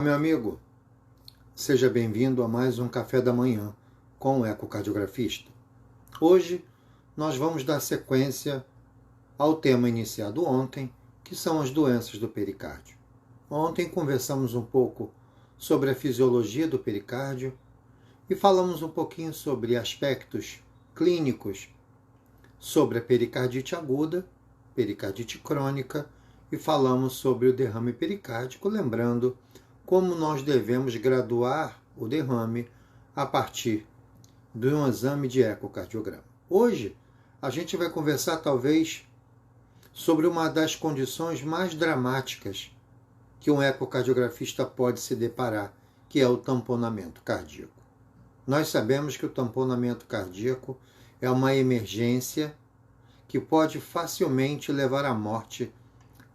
Meu amigo, seja bem-vindo a mais um Café da Manhã com o ecocardiografista. Hoje nós vamos dar sequência ao tema iniciado ontem, que são as doenças do pericárdio. Ontem conversamos um pouco sobre a fisiologia do pericárdio e falamos um pouquinho sobre aspectos clínicos, sobre a pericardite aguda, pericardite crônica e falamos sobre o derrame pericárdico, lembrando como nós devemos graduar o derrame a partir de um exame de ecocardiograma. Hoje, a gente vai conversar talvez sobre uma das condições mais dramáticas que um ecocardiografista pode se deparar, que é o tamponamento cardíaco. Nós sabemos que o tamponamento cardíaco é uma emergência que pode facilmente levar à morte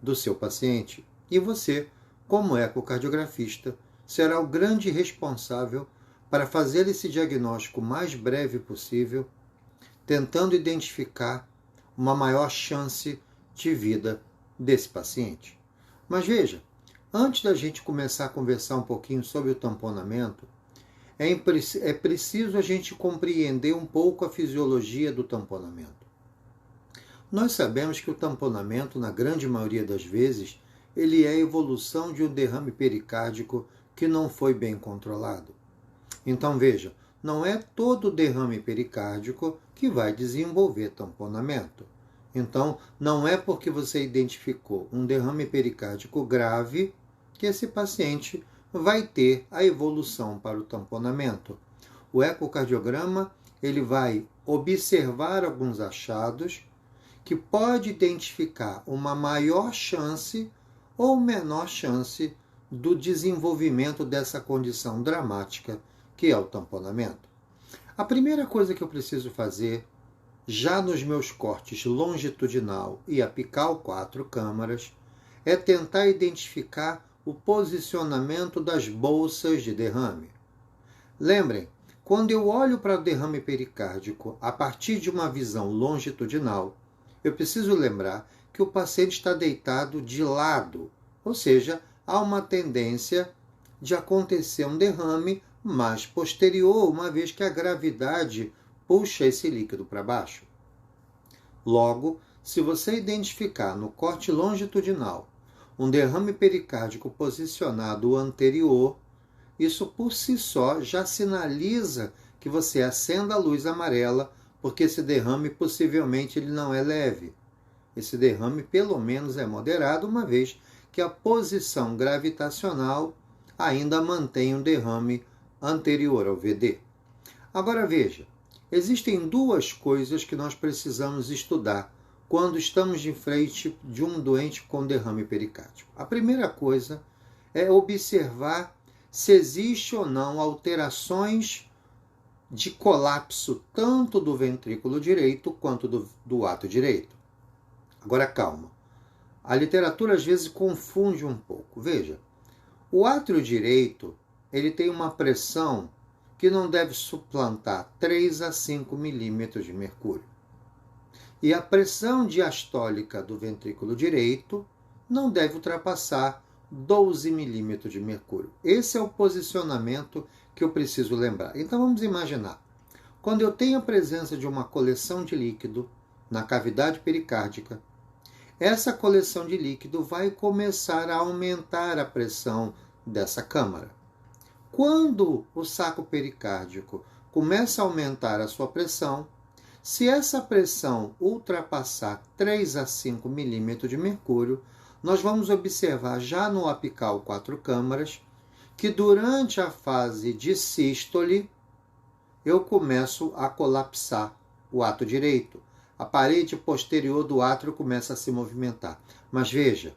do seu paciente. E você, como ecocardiografista, será o grande responsável para fazer esse diagnóstico o mais breve possível, tentando identificar uma maior chance de vida desse paciente. Mas veja, antes da gente começar a conversar um pouquinho sobre o tamponamento, é preciso a gente compreender um pouco a fisiologia do tamponamento. Nós sabemos que o tamponamento, na grande maioria das vezes, ele é a evolução de um derrame pericárdico que não foi bem controlado. Então veja, não é todo derrame pericárdico que vai desenvolver tamponamento. Então, não é porque você identificou um derrame pericárdico grave que esse paciente vai ter a evolução para o tamponamento. O ecocardiograma, ele vai observar alguns achados que pode identificar uma maior chance ou menor chance do desenvolvimento dessa condição dramática que é o tamponamento. A primeira coisa que eu preciso fazer, já nos meus cortes longitudinal e apical 4 câmaras, é tentar identificar o posicionamento das bolsas de derrame. Lembrem, quando eu olho para o derrame pericárdico a partir de uma visão longitudinal, eu preciso lembrar que o paciente está deitado de lado, ou seja, há uma tendência de acontecer um derrame mais posterior, uma vez que a gravidade puxa esse líquido para baixo. Logo, se você identificar no corte longitudinal um derrame pericárdico posicionado anterior, isso por si só já sinaliza que você acenda a luz amarela, porque esse derrame possivelmente ele não é leve. Esse derrame pelo menos é moderado, uma vez que a posição gravitacional ainda mantém um derrame anterior ao VD. Agora veja, existem duas coisas que nós precisamos estudar quando estamos de frente de um doente com derrame pericárdico. A primeira coisa é observar se existe ou não alterações de colapso tanto do ventrículo direito quanto do ato direito. Agora calma, a literatura às vezes confunde um pouco. Veja, o átrio direito ele tem uma pressão que não deve suplantar 3 a 5 milímetros de mercúrio. E a pressão diastólica do ventrículo direito não deve ultrapassar 12 milímetros de mercúrio. Esse é o posicionamento que eu preciso lembrar. Então vamos imaginar, quando eu tenho a presença de uma coleção de líquido na cavidade pericárdica, essa coleção de líquido vai começar a aumentar a pressão dessa câmara. Quando o saco pericárdico começa a aumentar a sua pressão, se essa pressão ultrapassar 3 a 5 milímetros de mercúrio, nós vamos observar já no apical 4 câmaras que durante a fase de sístole eu começo a colapsar o ato direito. A parede posterior do átrio começa a se movimentar. Mas veja,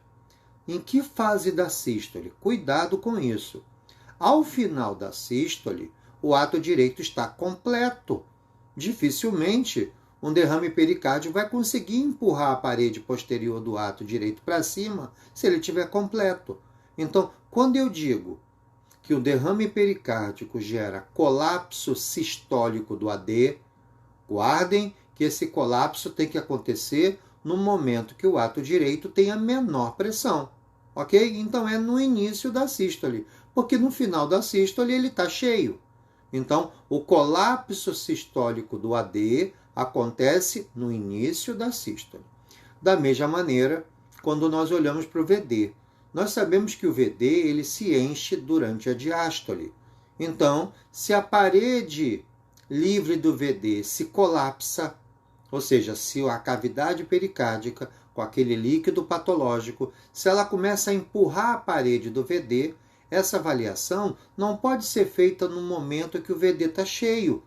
em que fase da sístole? Cuidado com isso. Ao final da sístole, o ato direito está completo. Dificilmente um derrame pericárdio vai conseguir empurrar a parede posterior do ato direito para cima se ele estiver completo. Então, quando eu digo que o derrame pericárdico gera colapso sistólico do AD, guardem que esse colapso tem que acontecer no momento que o ato direito tem a menor pressão. Ok? Então é no início da sístole. Porque no final da sístole ele está cheio. Então, o colapso sistólico do AD acontece no início da sístole. Da mesma maneira, quando nós olhamos para o VD, nós sabemos que o VD ele se enche durante a diástole. Então, se a parede livre do VD se colapsa, ou seja, se a cavidade pericárdica com aquele líquido patológico, se ela começa a empurrar a parede do VD, essa avaliação não pode ser feita no momento que o VD está cheio,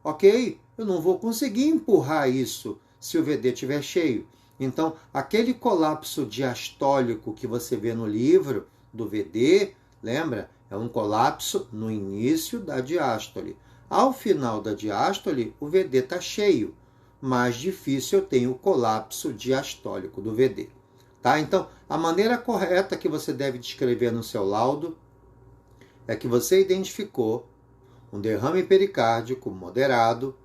ok? Eu não vou conseguir empurrar isso se o VD estiver cheio. Então, aquele colapso diastólico que você vê no livro do VD, lembra? É um colapso no início da diástole. Ao final da diástole, o VD está cheio. Mais difícil eu tenho o colapso diastólico do VD. Tá? Então, a maneira correta que você deve descrever no seu laudo é que você identificou um derrame pericárdico moderado,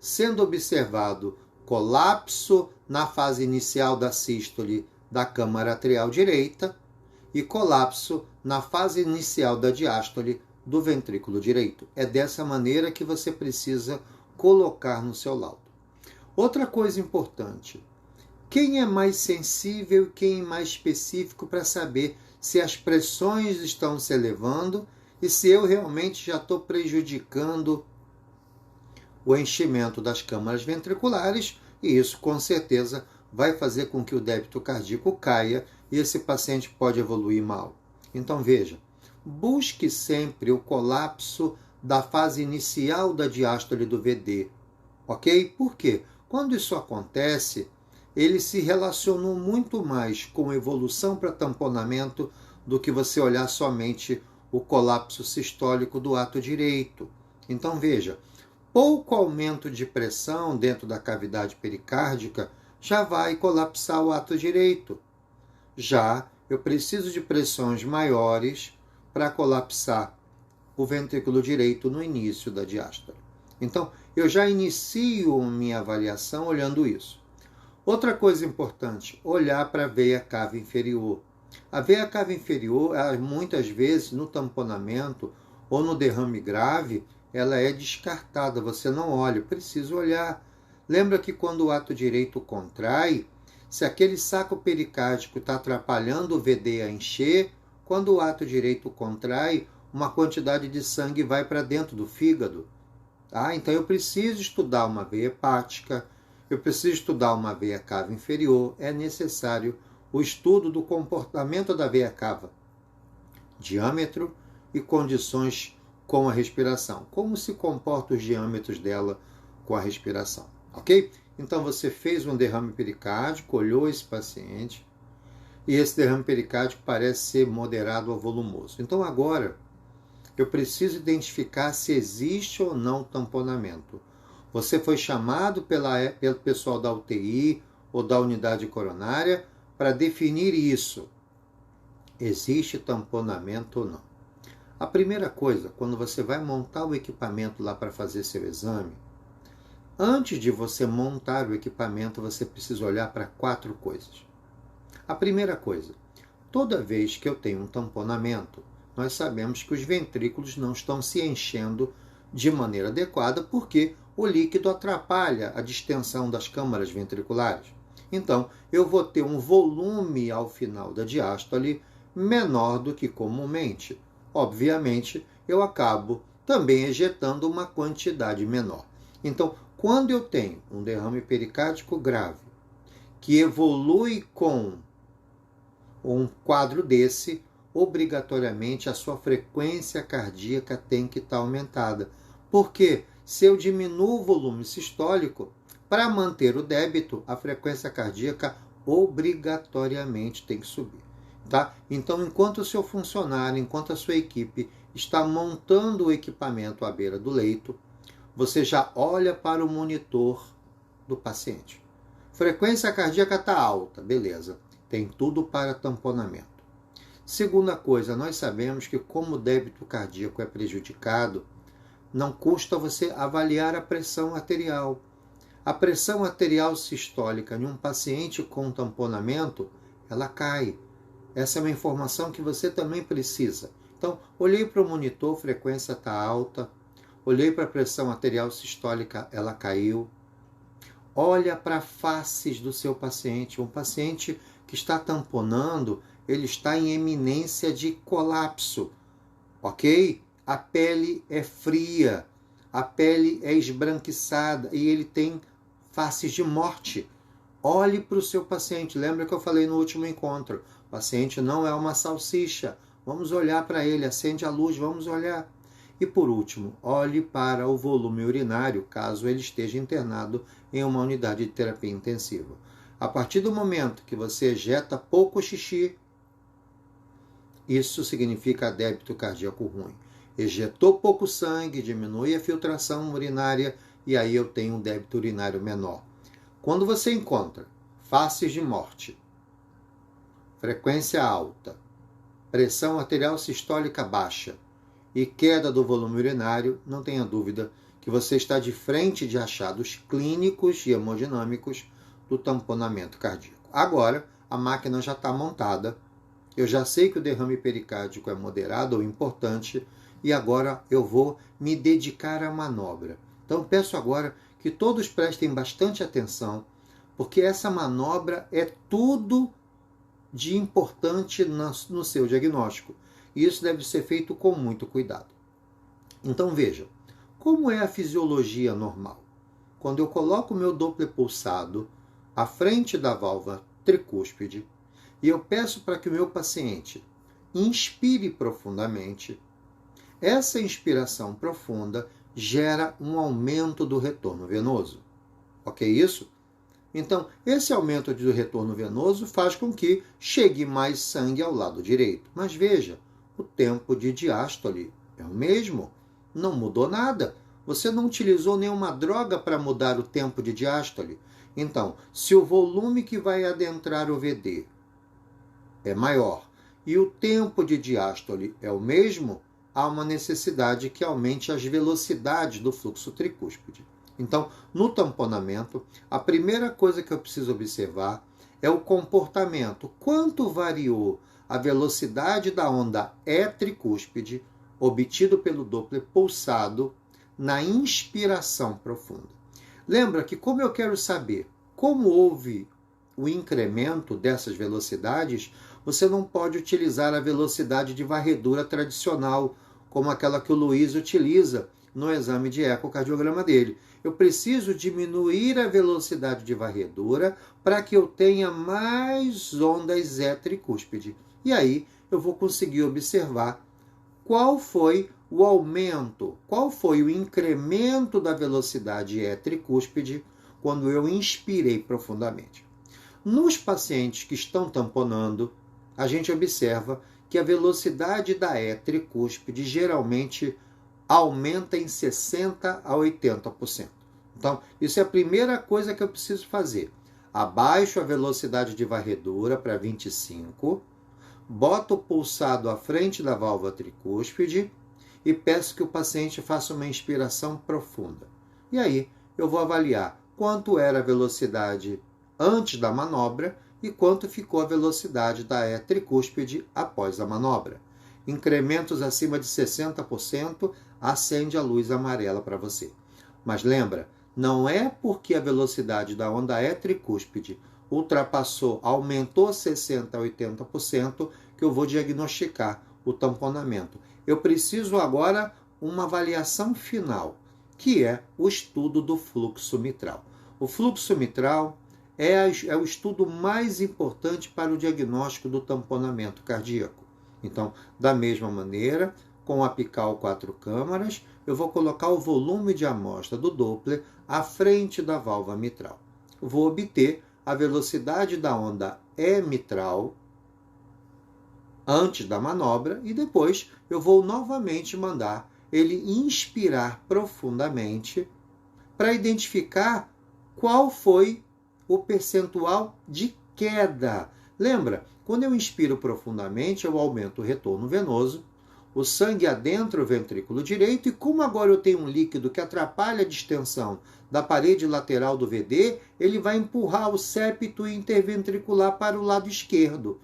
sendo observado colapso na fase inicial da sístole da câmara atrial direita e colapso na fase inicial da diástole do ventrículo direito. É dessa maneira que você precisa colocar no seu laudo. Outra coisa importante, quem é mais sensível e quem é mais específico para saber se as pressões estão se elevando e se eu realmente já estou prejudicando o enchimento das câmaras ventriculares, e isso com certeza vai fazer com que o débito cardíaco caia e esse paciente pode evoluir mal. Então veja, busque sempre o colapso da fase inicial da diástole do VD, ok? Por quê? Quando isso acontece, ele se relacionou muito mais com evolução para tamponamento do que você olhar somente o colapso sistólico do ato direito. Então veja, pouco aumento de pressão dentro da cavidade pericárdica já vai colapsar o ato direito. Já eu preciso de pressões maiores para colapsar o ventrículo direito no início da diástole. Então, eu já inicio minha avaliação olhando isso. Outra coisa importante, olhar para a veia cava inferior. A veia cava inferior, muitas vezes, no tamponamento ou no derrame grave, ela é descartada, você não olha, precisa olhar. Lembra que quando o ato direito contrai, se aquele saco pericárdico está atrapalhando o VD a encher, quando o ato direito contrai, uma quantidade de sangue vai para dentro do fígado. Tá? Então eu preciso estudar uma veia hepática, eu preciso estudar uma veia cava inferior, é necessário o estudo do comportamento da veia cava, diâmetro e condições com a respiração, como se comportam os diâmetros dela com a respiração, ok? Então você fez um derrame pericárdico, olhou esse paciente, e esse derrame pericárdico parece ser moderado ou volumoso. Então agora eu preciso identificar se existe ou não tamponamento. Você foi chamado pelo pessoal da UTI ou da unidade coronária para definir isso. Existe tamponamento ou não? A primeira coisa, quando você vai montar o equipamento lá para fazer seu exame, antes de você montar o equipamento, você precisa olhar para 4 coisas. A primeira coisa, toda vez que eu tenho um tamponamento, nós sabemos que os ventrículos não estão se enchendo de maneira adequada porque o líquido atrapalha a distensão das câmaras ventriculares. Então, eu vou ter um volume ao final da diástole menor do que comumente. Obviamente, eu acabo também ejetando uma quantidade menor. Então, quando eu tenho um derrame pericárdico grave, que evolui com um quadro desse, obrigatoriamente a sua frequência cardíaca tem que estar aumentada. Porque se eu diminuo o volume sistólico, para manter o débito, a frequência cardíaca obrigatoriamente tem que subir. Tá? Então, enquanto o seu funcionário, enquanto a sua equipe está montando o equipamento à beira do leito, você já olha para o monitor do paciente. Frequência cardíaca está alta, beleza. Tem tudo para tamponamento. Segunda coisa, nós sabemos que como o débito cardíaco é prejudicado, não custa você avaliar a pressão arterial. A pressão arterial sistólica em um paciente com tamponamento, ela cai. Essa é uma informação que você também precisa. Então, olhei para o monitor, frequência está alta. Olhei para a pressão arterial sistólica, ela caiu. Olha para faces do seu paciente. Um paciente que está tamponando, ele está em eminência de colapso, ok? A pele é fria, a pele é esbranquiçada e ele tem faces de morte. Olhe para o seu paciente. Lembra que eu falei no último encontro? O paciente não é uma salsicha. Vamos olhar para ele, acende a luz, vamos olhar. E por último, olhe para o volume urinário, caso ele esteja internado em uma unidade de terapia intensiva. A partir do momento que você ejeta pouco xixi, isso significa débito cardíaco ruim. Ejetou pouco sangue, diminui a filtração urinária e aí eu tenho um débito urinário menor. Quando você encontra faces de morte, frequência alta, pressão arterial sistólica baixa e queda do volume urinário, não tenha dúvida que você está de frente de achados clínicos e hemodinâmicos do tamponamento cardíaco. Agora, a máquina já está montada, eu já sei que o derrame pericárdico é moderado ou importante e agora eu vou me dedicar à manobra. Então, peço agora que todos prestem bastante atenção, porque essa manobra é tudo de importante no seu diagnóstico. E isso deve ser feito com muito cuidado. Então veja, como é a fisiologia normal? Quando eu coloco o meu Doppler pulsado à frente da válvula tricúspide e eu peço para que o meu paciente inspire profundamente, essa inspiração profunda gera um aumento do retorno venoso. Ok isso? Então, esse aumento do retorno venoso faz com que chegue mais sangue ao lado direito. Mas veja, o tempo de diástole é o mesmo. Não mudou nada. Você não utilizou nenhuma droga para mudar o tempo de diástole. Então, se o volume que vai adentrar o VD é maior e o tempo de diástole é o mesmo, há uma necessidade que aumente as velocidades do fluxo tricúspide. Então, no tamponamento, a primeira coisa que eu preciso observar é o comportamento. Quanto variou a velocidade da onda E tricúspide obtido pelo Doppler pulsado na inspiração profunda. Lembra que como eu quero saber como houve o incremento dessas velocidades, você não pode utilizar a velocidade de varredura tradicional, como aquela que o Luiz utiliza no exame de ecocardiograma dele. Eu preciso diminuir a velocidade de varredura para que eu tenha mais ondas E tricúspide. E aí eu vou conseguir observar qual foi o aumento, qual foi o incremento da velocidade E tricúspide quando eu inspirei profundamente. Nos pacientes que estão tamponando, a gente observa que a velocidade da E tricúspide geralmente aumenta em 60% a 80%. Então, isso é a primeira coisa que eu preciso fazer. Abaixo a velocidade de varredura para 25, boto o pulsado à frente da válvula tricúspide e peço que o paciente faça uma inspiração profunda. E aí, eu vou avaliar quanto era a velocidade antes da manobra e quanto ficou a velocidade da E tricúspide após a manobra. Incrementos acima de 60%, acende a luz amarela para você. Mas lembra, não é porque a velocidade da onda E tricúspide ultrapassou, aumentou 60% a 80% que eu vou diagnosticar o tamponamento. Eu preciso agora uma avaliação final, que é o estudo do fluxo mitral. O fluxo mitral é o estudo mais importante para o diagnóstico do tamponamento cardíaco. Então, da mesma maneira, com o apical 4 câmaras, eu vou colocar o volume de amostra do Doppler à frente da válvula mitral. Vou obter a velocidade da onda E mitral antes da manobra e depois eu vou novamente mandar ele inspirar profundamente para identificar qual foi o percentual de queda. Lembra? Quando eu inspiro profundamente, eu aumento o retorno venoso, o sangue adentra o ventrículo direito e como agora eu tenho um líquido que atrapalha a distensão da parede lateral do VD, ele vai empurrar o septo interventricular para o lado esquerdo,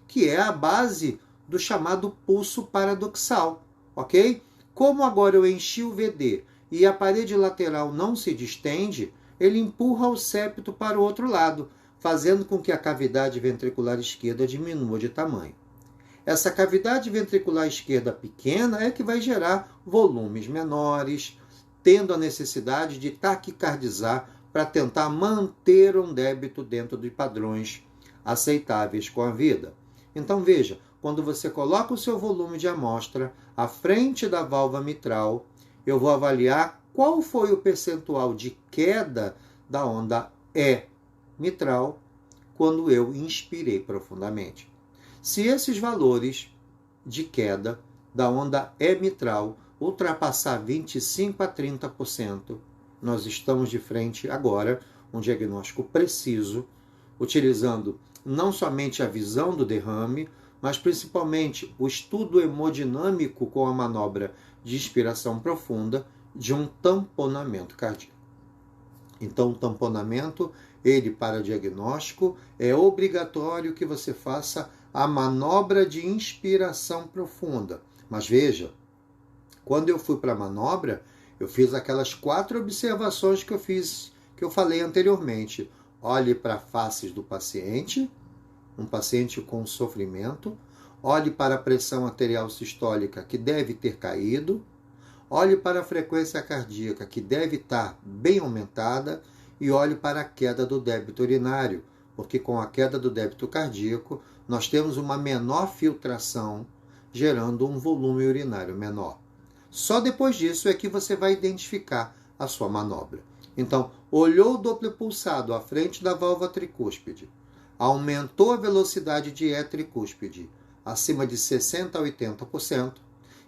que é a base do chamado pulso paradoxal, ok? Como agora eu enchi o VD e a parede lateral não se distende, ele empurra o septo para o outro lado, fazendo com que a cavidade ventricular esquerda diminua de tamanho. Essa cavidade ventricular esquerda pequena é que vai gerar volumes menores, tendo a necessidade de taquicardizar para tentar manter um débito dentro de padrões aceitáveis com a vida. Então veja, quando você coloca o seu volume de amostra à frente da válvula mitral, eu vou avaliar qual foi o percentual de queda da onda E mitral quando eu inspirei profundamente. Se esses valores de queda da onda E mitral ultrapassar 25 a 30%, nós estamos de frente agora um diagnóstico preciso, utilizando não somente a visão do derrame, mas principalmente o estudo hemodinâmico com a manobra de inspiração profunda de um tamponamento cardíaco. Então, o tamponamento, ele para diagnóstico, é obrigatório que você faça a manobra de inspiração profunda. Mas veja, quando eu fui para a manobra, eu fiz aquelas 4 observações que eu falei anteriormente. Olhe para faces do paciente, um paciente com sofrimento. Olhe para a pressão arterial sistólica, que deve ter caído. Olhe para a frequência cardíaca, que deve estar bem aumentada. E olhe para a queda do débito urinário, porque com a queda do débito cardíaco, nós temos uma menor filtração, gerando um volume urinário menor. Só depois disso é que você vai identificar a sua manobra. Então, olhou o Doppler pulsado à frente da válvula tricúspide, aumentou a velocidade de E tricúspide acima de 60% a 80%,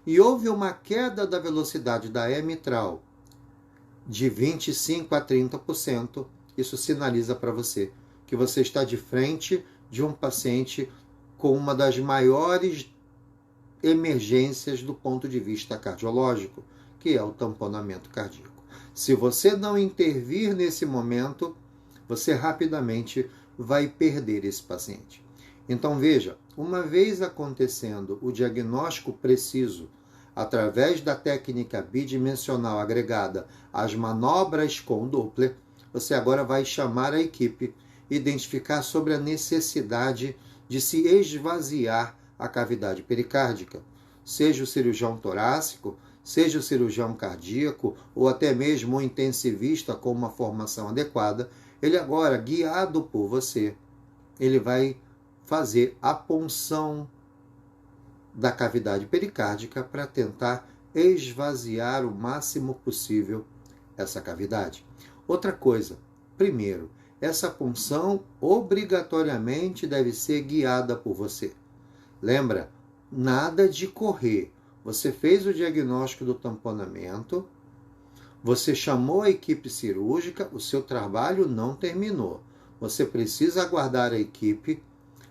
e houve uma queda da velocidade da E mitral de 25% a 30%, isso sinaliza para você que você está de frente de um paciente com uma das maiores emergências do ponto de vista cardiológico, que é o tamponamento cardíaco. Se você não intervir nesse momento, você rapidamente vai perder esse paciente. Então veja, uma vez acontecendo o diagnóstico preciso através da técnica bidimensional agregada às manobras com Doppler, você agora vai chamar a equipe, identificar sobre a necessidade de se esvaziar a cavidade pericárdica, seja o cirurgião torácico, seja o cirurgião cardíaco ou até mesmo o intensivista com uma formação adequada, ele agora, guiado por você, ele vai fazer a punção da cavidade pericárdica para tentar esvaziar o máximo possível essa cavidade. Outra coisa, primeiro, essa punção obrigatoriamente deve ser guiada por você. Lembra, nada de correr. Você fez o diagnóstico do tamponamento, você chamou a equipe cirúrgica, o seu trabalho não terminou. Você precisa aguardar a equipe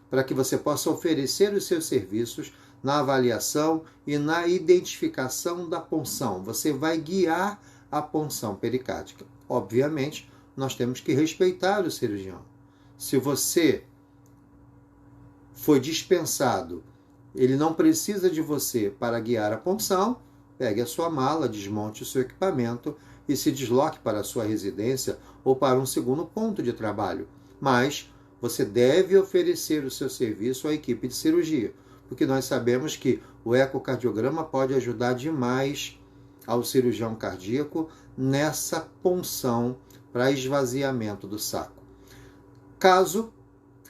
para que você possa oferecer os seus serviços na avaliação e na identificação da punção. Você vai guiar a punção pericárdica. Obviamente, nós temos que respeitar o cirurgião. Se você foi dispensado, ele não precisa de você para guiar a punção, pegue a sua mala, desmonte o seu equipamento e se desloque para a sua residência ou para um segundo ponto de trabalho. Mas você deve oferecer o seu serviço à equipe de cirurgia, porque nós sabemos que o ecocardiograma pode ajudar demais ao cirurgião cardíaco nessa punção para esvaziamento do saco. Caso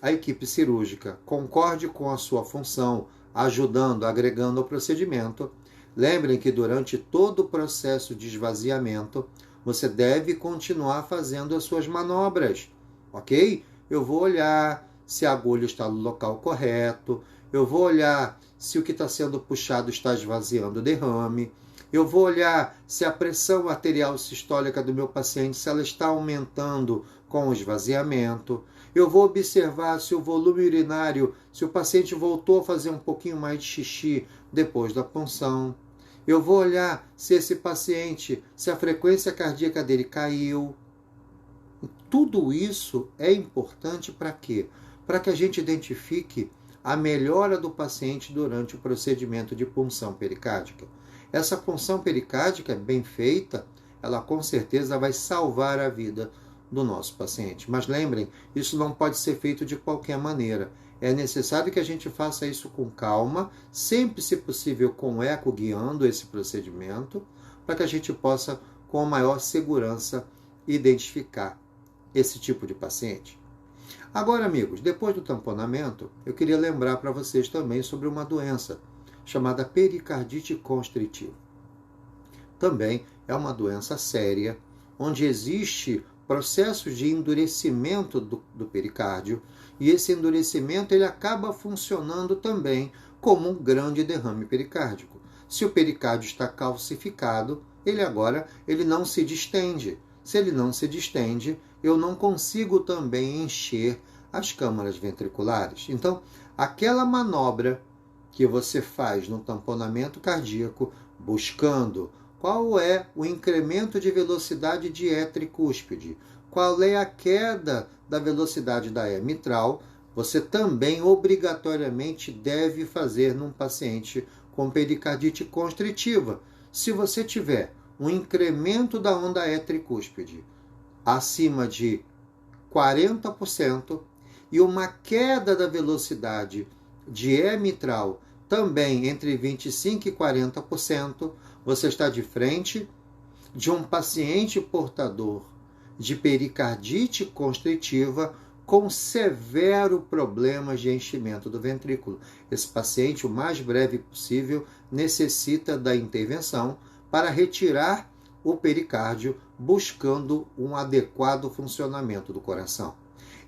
a equipe cirúrgica concorde com a sua função, ajudando, agregando ao procedimento, lembrem que durante todo o processo de esvaziamento, você deve continuar fazendo as suas manobras, ok? Eu vou olhar se a agulha está no local correto, eu vou olhar se o que está sendo puxado está esvaziando o derrame, eu vou olhar se a pressão arterial sistólica do meu paciente, se ela está aumentando com o esvaziamento, eu vou observar se o volume urinário, se o paciente voltou a fazer um pouquinho mais de xixi depois da punção, eu vou olhar se esse paciente, se a frequência cardíaca dele caiu. Tudo isso é importante para quê? Para que a gente identifique a melhora do paciente durante o procedimento de punção pericárdica. Essa punção pericárdica bem feita, ela com certeza vai salvar a vida do nosso paciente. Mas lembrem, isso não pode ser feito de qualquer maneira. É necessário que a gente faça isso com calma, sempre, se possível, com eco guiando esse procedimento, para que a gente possa, com maior segurança, identificar esse tipo de paciente. Agora, amigos, depois do tamponamento, eu queria lembrar para vocês também sobre uma doença chamada pericardite constritiva. Também é uma doença séria, onde existe processos de endurecimento do pericárdio, e esse endurecimento ele acaba funcionando também como um grande derrame pericárdico. Se o pericárdio está calcificado, ele não se distende. Se ele não se distende, eu não consigo também encher as câmaras ventriculares. Então, aquela manobra que você faz no tamponamento cardíaco, buscando qual é o incremento de velocidade dietricúspide, qual é a queda da velocidade da E mitral, você também obrigatoriamente deve fazer num paciente com pericardite constritiva. Se você tiver um incremento da onda E tricúspide acima de 40% e uma queda da velocidade de E mitral também entre 25% e 40%, você está de frente de um paciente portador de pericardite constritiva com severo problema de enchimento do ventrículo. Esse paciente, o mais breve possível, necessita da intervenção para retirar o pericárdio, buscando um adequado funcionamento do coração.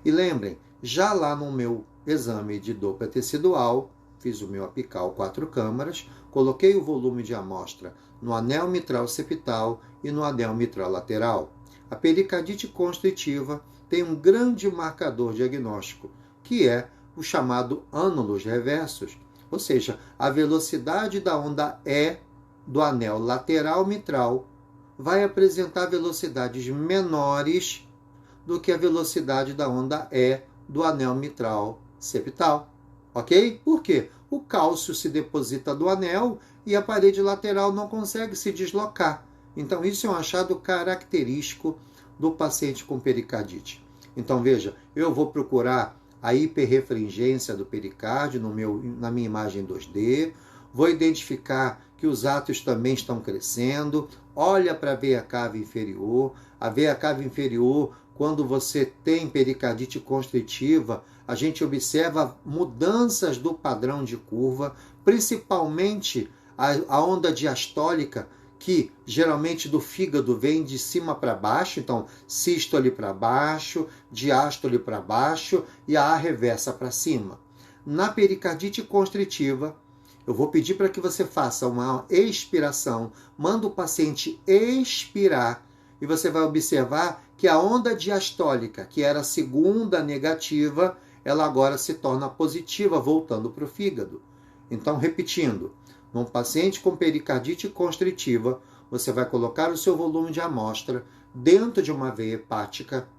E lembrem, já lá no meu exame de Doppler tecidual, fiz o meu apical 4 câmaras, coloquei o volume de amostra no anel mitral septal e no anel mitral lateral. A pericardite constritiva tem um grande marcador diagnóstico, que é o chamado ânulus reversus, ou seja, a velocidade da onda E do anel lateral mitral vai apresentar velocidades menores do que a velocidade da onda E do anel mitral septal. Ok? Por quê? O cálcio se deposita do anel e a parede lateral não consegue se deslocar. Então, isso é um achado característico do paciente com pericardite. Então, veja, eu vou procurar a hiperrefringência do pericárdio na minha imagem 2D, vou identificar que os átrios também estão crescendo, olha para a veia cava inferior. A veia cava inferior, quando você tem pericardite constritiva, a gente observa mudanças do padrão de curva, principalmente a onda diastólica, que geralmente do fígado vem de cima para baixo, então sístole para baixo, diástole para baixo e a reversa para cima. Na pericardite constritiva, eu vou pedir para que você faça uma expiração, manda o paciente expirar e você vai observar que a onda diastólica, que era a segunda negativa, ela agora se torna positiva, voltando para o fígado. Então, repetindo, num paciente com pericardite constritiva, você vai colocar o seu volume de amostra dentro de uma veia hepática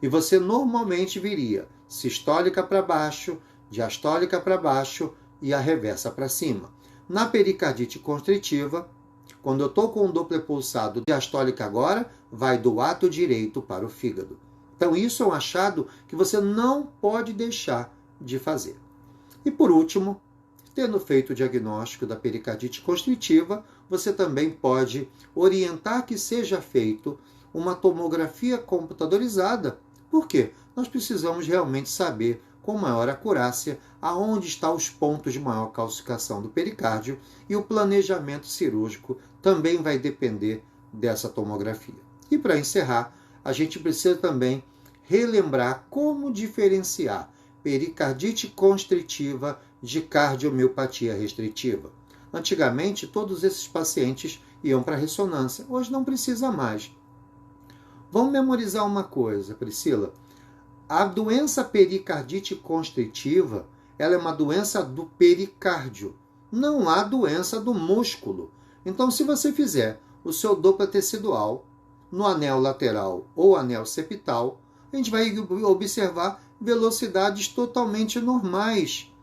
e você normalmente viria sistólica para baixo, diastólica para baixo e a reversa para cima. Na pericardite constritiva, quando eu estou com o Doppler pulsado, diastólica agora vai do ato direito para o fígado. Então, isso é um achado que você não pode deixar de fazer. E por último, tendo feito o diagnóstico da pericardite constritiva, você também pode orientar que seja feito uma tomografia computadorizada. Por quê? Nós precisamos realmente saber com maior acurácia aonde estão os pontos de maior calcificação do pericárdio e o planejamento cirúrgico também vai depender dessa tomografia. E para encerrar, a gente precisa também relembrar como diferenciar pericardite constritiva de cardiomiopatia restritiva. Antigamente, todos esses pacientes iam para a ressonância. Hoje não precisa mais. Vamos memorizar uma coisa, Priscila. A doença pericardite constritiva, ela é uma doença do pericárdio. Não há doença do músculo. Então, se você fizer o seu Doppler tecidual no anel lateral ou anel septal, a gente vai observar velocidades totalmente normais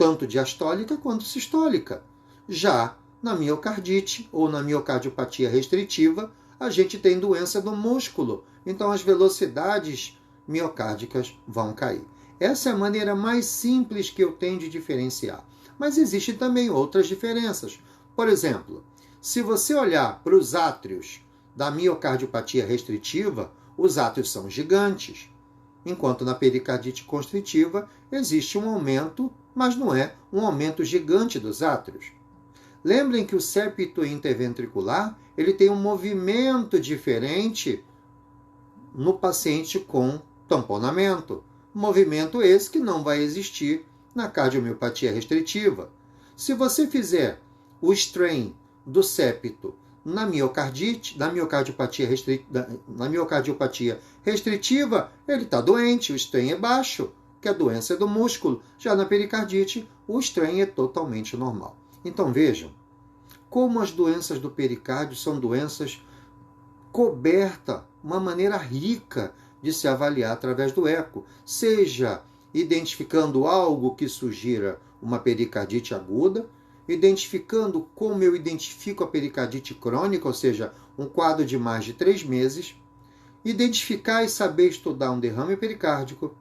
tanto diastólica quanto sistólica. Já na miocardite ou na miocardiopatia restritiva, a gente tem doença do músculo, então as velocidades miocárdicas vão cair. Essa é a maneira mais simples que eu tenho de diferenciar. Mas existem também outras diferenças. Por exemplo, se você olhar para os átrios da miocardiopatia restritiva, os átrios são gigantes, enquanto na pericardite constritiva existe um aumento, mas não é um aumento gigante dos átrios. Lembrem que o septo interventricular ele tem um movimento diferente no paciente com tamponamento. Movimento esse que não vai existir na cardiomiopatia restritiva. Se você fizer o strain do septo na miocardiopatia restritiva, ele está doente, o strain é baixo, que a doença é do músculo. Já na pericardite, o strain é totalmente normal. Então vejam como as doenças do pericárdio são doenças cobertas, uma maneira rica de se avaliar através do eco, seja identificando algo que sugira uma pericardite aguda, identificando como eu identifico a pericardite crônica, ou seja, um quadro de mais de 3 meses, identificar e saber estudar um derrame pericárdico,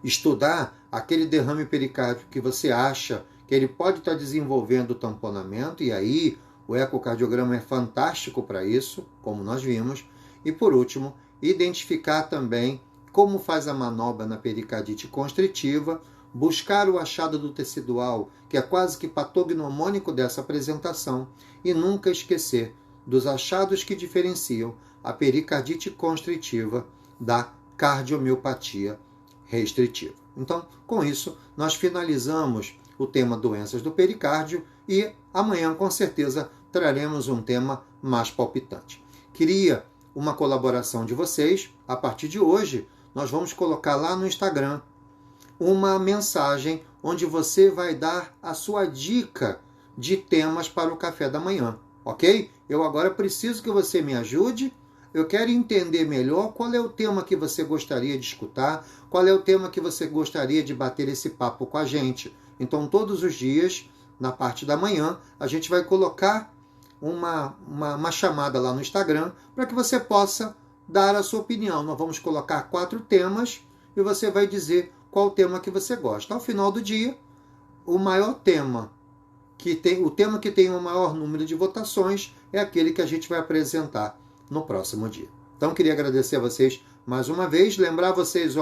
estudar aquele derrame pericárdico que você acha que ele pode estar desenvolvendo tamponamento, e aí o ecocardiograma é fantástico para isso, como nós vimos, e por último, identificar também como faz a manobra na pericardite constritiva, buscar o achado do tecidual, que é quase que patognomônico dessa apresentação, e nunca esquecer dos achados que diferenciam a pericardite constritiva da cardiomiopatia restritiva. Então, com isso, nós finalizamos o tema doenças do pericárdio e amanhã, com certeza, traremos um tema mais palpitante. Queria uma colaboração de vocês. A partir de hoje, nós vamos colocar lá no Instagram uma mensagem onde você vai dar a sua dica de temas para o café da manhã, ok? Eu agora preciso que você me ajude. Eu quero entender melhor qual é o tema que você gostaria de escutar, qual é o tema que você gostaria de bater esse papo com a gente. Então, todos os dias, na parte da manhã, a gente vai colocar uma chamada lá no Instagram para que você possa dar a sua opinião. Nós vamos colocar 4 temas e você vai dizer qual tema que você gosta. Ao final do dia, o tema que tem o maior número de votações é aquele que a gente vai apresentar no próximo dia. Então, queria agradecer a vocês mais uma vez. Lembrar vocês,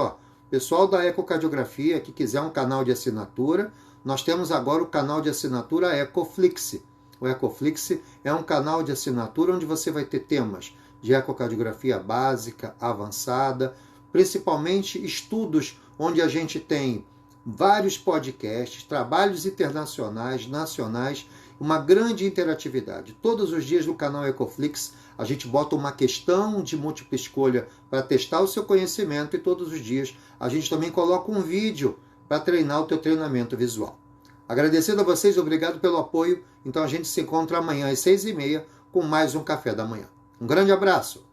pessoal da ecocardiografia que quiser um canal de assinatura, nós temos agora o canal de assinatura Ecoflix. O Ecoflix é um canal de assinatura onde você vai ter temas de ecocardiografia básica, avançada, principalmente estudos onde a gente tem vários podcasts, trabalhos internacionais, nacionais, uma grande interatividade. Todos os dias no canal Ecoflix a gente bota uma questão de múltipla escolha para testar o seu conhecimento e todos os dias a gente também coloca um vídeo para treinar o teu treinamento visual. Agradecendo a vocês, obrigado pelo apoio. Então a gente se encontra amanhã às 6h30 com mais um Café da Manhã. Um grande abraço!